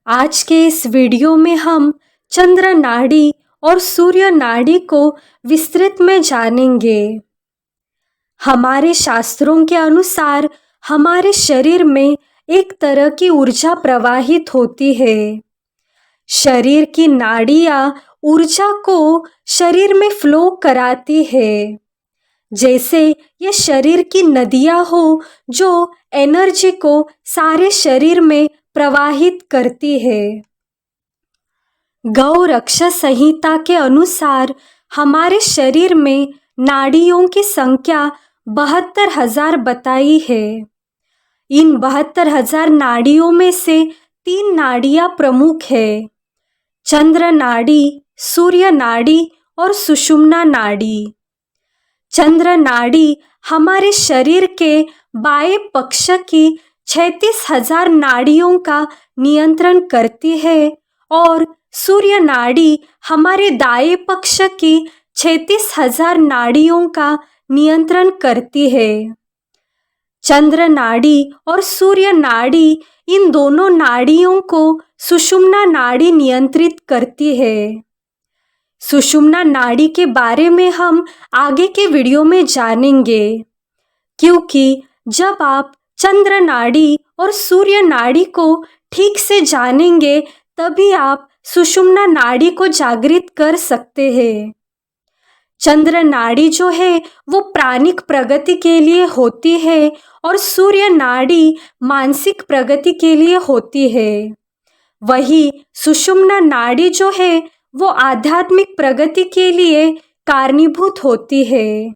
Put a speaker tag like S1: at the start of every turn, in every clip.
S1: आज के इस वीडियो में हम चंद्र नाड़ी और सूर्य नाड़ी को विस्तृत में जानेंगे। हमारे शास्त्रों के अनुसार हमारे शरीर में एक तरह की ऊर्जा प्रवाहित होती है। शरीर की नाड़ियां ऊर्जा को शरीर में फ्लो कराती है, जैसे ये शरीर की नदियां हो जो एनर्जी को सारे शरीर में प्रवाहित करती है। गौ रक्षा संहिता के अनुसार हमारे शरीर में नाड़ियों की संख्या 72,000 बताई है। इन 72,000 नाड़ियों में से 3 नाड़ियां प्रमुख है: चंद्र नाड़ी, सूर्य नाड़ी और सुषुम्ना नाड़ी। चंद्र नाड़ी हमारे शरीर के बाएं पक्ष की 36,000 नाड़ियों का नियंत्रण करती है और सूर्य नाड़ी हमारे दाएं पक्ष की 36,000 नाड़ियों का नियंत्रण करती है। चंद्र नाड़ी और सूर्य नाड़ी इन दोनों नाड़ियों को सुषुम्ना नाड़ी नियंत्रित करती है। सुषुम्ना नाड़ी के बारे में हम आगे के वीडियो में जानेंगे, क्योंकि जब आप चंद्र नाड़ी और सूर्य नाड़ी को ठीक से जानेंगे तभी आप सुषुम्ना नाड़ी को जागृत कर सकते हैं। चंद्र नाड़ी जो है वो प्राणिक प्रगति के लिए होती है और सूर्य नाड़ी मानसिक प्रगति के लिए होती है। वही सुषुम्ना नाड़ी जो है वो आध्यात्मिक प्रगति के लिए कारणीभूत होती है।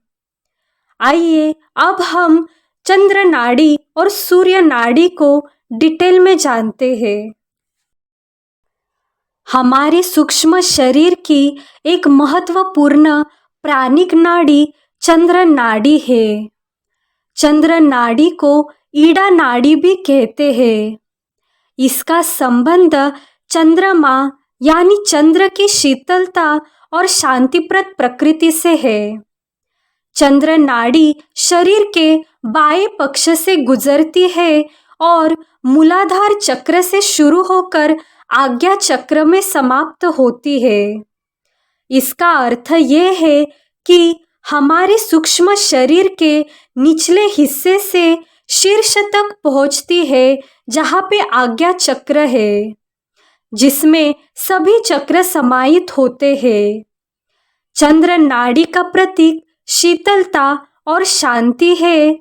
S1: आइए अब हम चंद्र नाड़ी और सूर्य नाड़ी को डिटेल में जानते हैं। हमारे सूक्ष्म शरीर की एक महत्वपूर्ण प्राणिक नाड़ी चंद्र नाड़ी है। चंद्र नाड़ी को ईड़ा नाड़ी भी कहते हैं। इसका संबंध चंद्रमा यानी चंद्र की शीतलता और शांतिप्रद प्रकृति से है। चंद्र नाड़ी शरीर के बाएं पक्ष से गुजरती है और मूलाधार चक्र से शुरू होकर आज्ञा चक्र में समाप्त होती है। इसका अर्थ ये है कि हमारे सूक्ष्म शरीर के निचले हिस्से से शीर्ष तक पहुंचती है, जहां पे आज्ञा चक्र है, जिसमें सभी चक्र समाहित होते हैं। चंद्र नाड़ी का प्रतीक शीतलता और शांति है।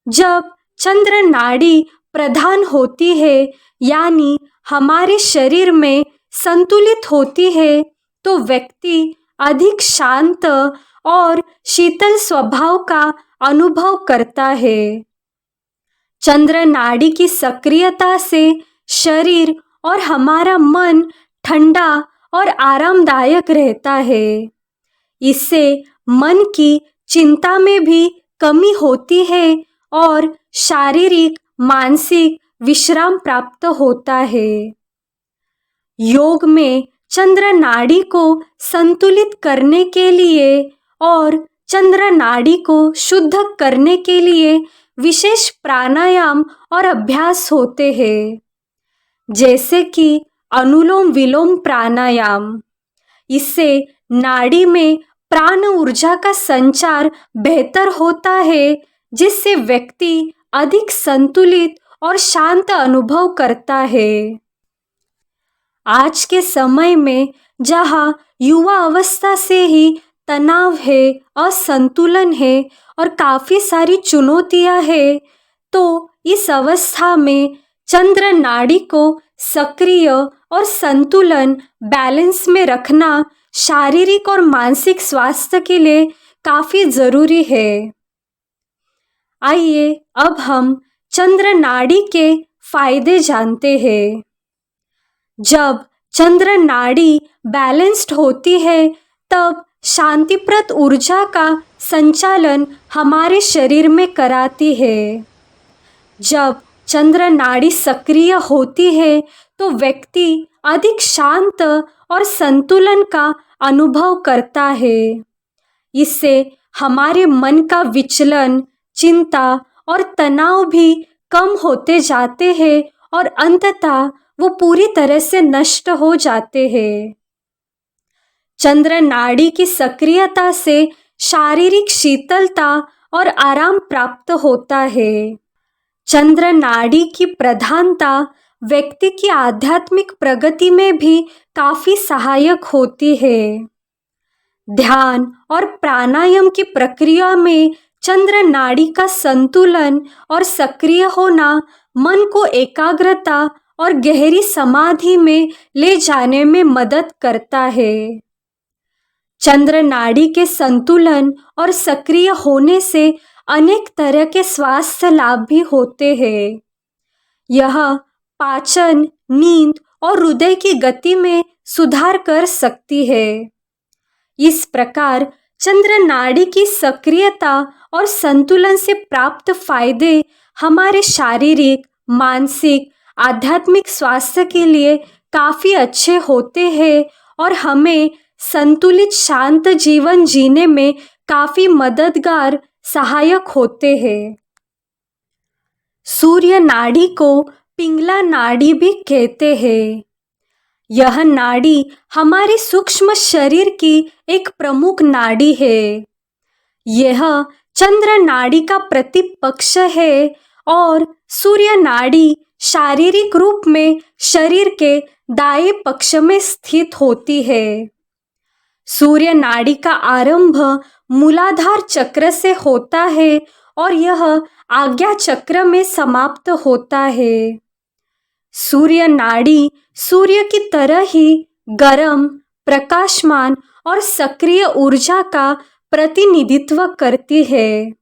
S1: जब चंद्र नाड़ी प्रधान होती है यानी हमारे शरीर में संतुलित होती है तो व्यक्ति अधिक शांत और शीतल स्वभाव का अनुभव करता है। चंद्र नाड़ी की सक्रियता से शरीर और हमारा मन ठंडा और आरामदायक रहता है। इससे मन की चिंता में भी कमी होती है और शारीरिक मानसिक विश्राम प्राप्त होता है। योग में चंद्र नाड़ी को संतुलित करने के लिए और चंद्र नाड़ी को शुद्ध करने के लिए विशेष प्राणायाम और अभ्यास होते हैं, जैसे कि अनुलोम विलोम प्राणायाम। इससे नाड़ी में प्राण ऊर्जा का संचार बेहतर होता है, जिससे व्यक्ति अधिक संतुलित और शांत अनुभव करता है। आज के समय में जहाँ युवा अवस्था से ही तनाव है, असंतुलन है और काफ़ी सारी चुनौतियाँ हैं, तो इस अवस्था में चंद्र नाड़ी को सक्रिय और संतुलन बैलेंस में रखना शारीरिक और मानसिक स्वास्थ्य के लिए काफ़ी ज़रूरी है। आइए अब हम चंद्र नाड़ी के फायदे जानते हैं। जब चंद्र नाड़ी बैलेंस्ड होती है तब शांतिप्रद ऊर्जा का संचालन हमारे शरीर में कराती है। जब चंद्र नाड़ी सक्रिय होती है तो व्यक्ति अधिक शांत और संतुलन का अनुभव करता है। इससे हमारे मन का विचलन, चिंता और तनाव भी कम होते जाते हैं और अंततः वो पूरी तरह से नष्ट हो जाते हैं। चंद्र नाड़ी की सक्रियता से शारीरिक शीतलता और आराम प्राप्त होता है। चंद्र नाड़ी की प्रधानता व्यक्ति की आध्यात्मिक प्रगति में भी काफी सहायक होती है। ध्यान और प्राणायाम की प्रक्रिया में चंद्र नाड़ी का संतुलन और सक्रिय होना मन को एकाग्रता और गहरी समाधि में ले जाने में मदद करता है। चंद्र नाड़ी के संतुलन और सक्रिय होने से अनेक तरह के स्वास्थ्य लाभ भी होते हैं। यह पाचन, नींद और हृदय की गति में सुधार कर सकती है। इस प्रकार चंद्र नाड़ी की सक्रियता और संतुलन से प्राप्त फायदे हमारे शारीरिक, मानसिक, आध्यात्मिक स्वास्थ्य के लिए काफी अच्छे होते हैं और हमें संतुलित शांत जीवन जीने में काफी मददगार सहायक होते हैं। सूर्य नाड़ी को पिंगला नाड़ी भी कहते हैं। यह नाड़ी हमारे सूक्ष्म शरीर की एक प्रमुख नाड़ी है। यह चंद्र नाड़ी का प्रतिपक्ष है और सूर्य नाड़ी शारीरिक रूप में शरीर के दाएं पक्ष में स्थित होती है। सूर्य नाड़ी का आरंभ मूलाधार चक्र से होता है और यह आज्ञा चक्र में समाप्त होता है। सूर्य नाड़ी सूर्य की तरह ही गर्म, प्रकाशमान और सक्रिय ऊर्जा का प्रतिनिधित्व करती है।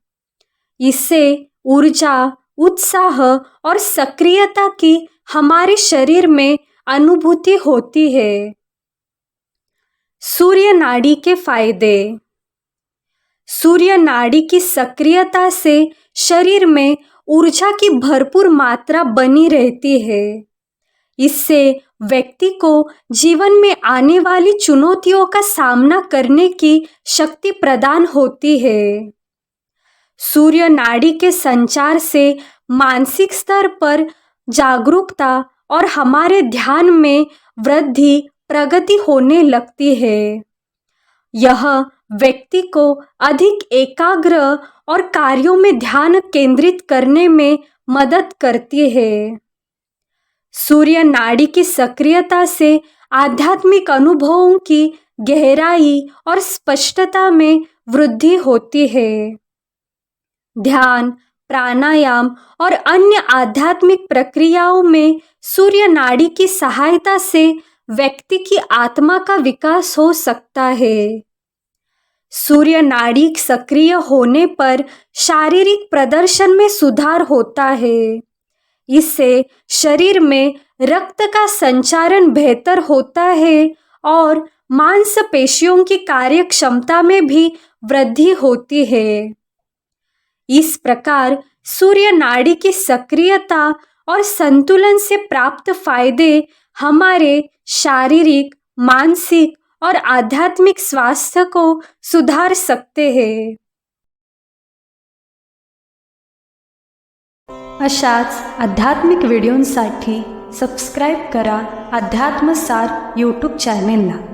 S1: इससे ऊर्जा, उत्साह और सक्रियता की हमारे शरीर में अनुभूति होती है। सूर्य नाड़ी के फायदे। सूर्य नाड़ी की सक्रियता से शरीर में ऊर्जा की भरपूर मात्रा बनी रहती है। इससे व्यक्ति को जीवन में आने वाली चुनौतियों का सामना करने की शक्ति प्रदान होती है। सूर्य नाड़ी के संचार से मानसिक स्तर पर जागरूकता और हमारे ध्यान में वृद्धि, प्रगति होने लगती है। यह व्यक्ति को अधिक एकाग्र और कार्यों में ध्यान केंद्रित करने में मदद करती है। सूर्य नाड़ी की सक्रियता से आध्यात्मिक अनुभवों की गहराई और स्पष्टता में वृद्धि होती है। ध्यान, प्राणायाम और अन्य आध्यात्मिक प्रक्रियाओं में सूर्य नाड़ी की सहायता से व्यक्ति की आत्मा का विकास हो सकता है। सूर्य नाड़ी सक्रिय होने पर शारीरिक प्रदर्शन में सुधार होता है। इससे शरीर में रक्त का संचारण बेहतर होता है और मांसपेशियों की कार्यक्षमता में भी वृद्धि होती है। इस प्रकार सूर्य नाड़ी की सक्रियता और संतुलन से प्राप्त फायदे हमारे शारीरिक, मानसिक और आध्यात्मिक स्वास्थ्य को सुधार सकते हैं। अशाच आध्यात्मिक व्हिडिओंसाठी सबस्क्राईब करा अध्यात्मसार यूट्यूब चॅनेलला।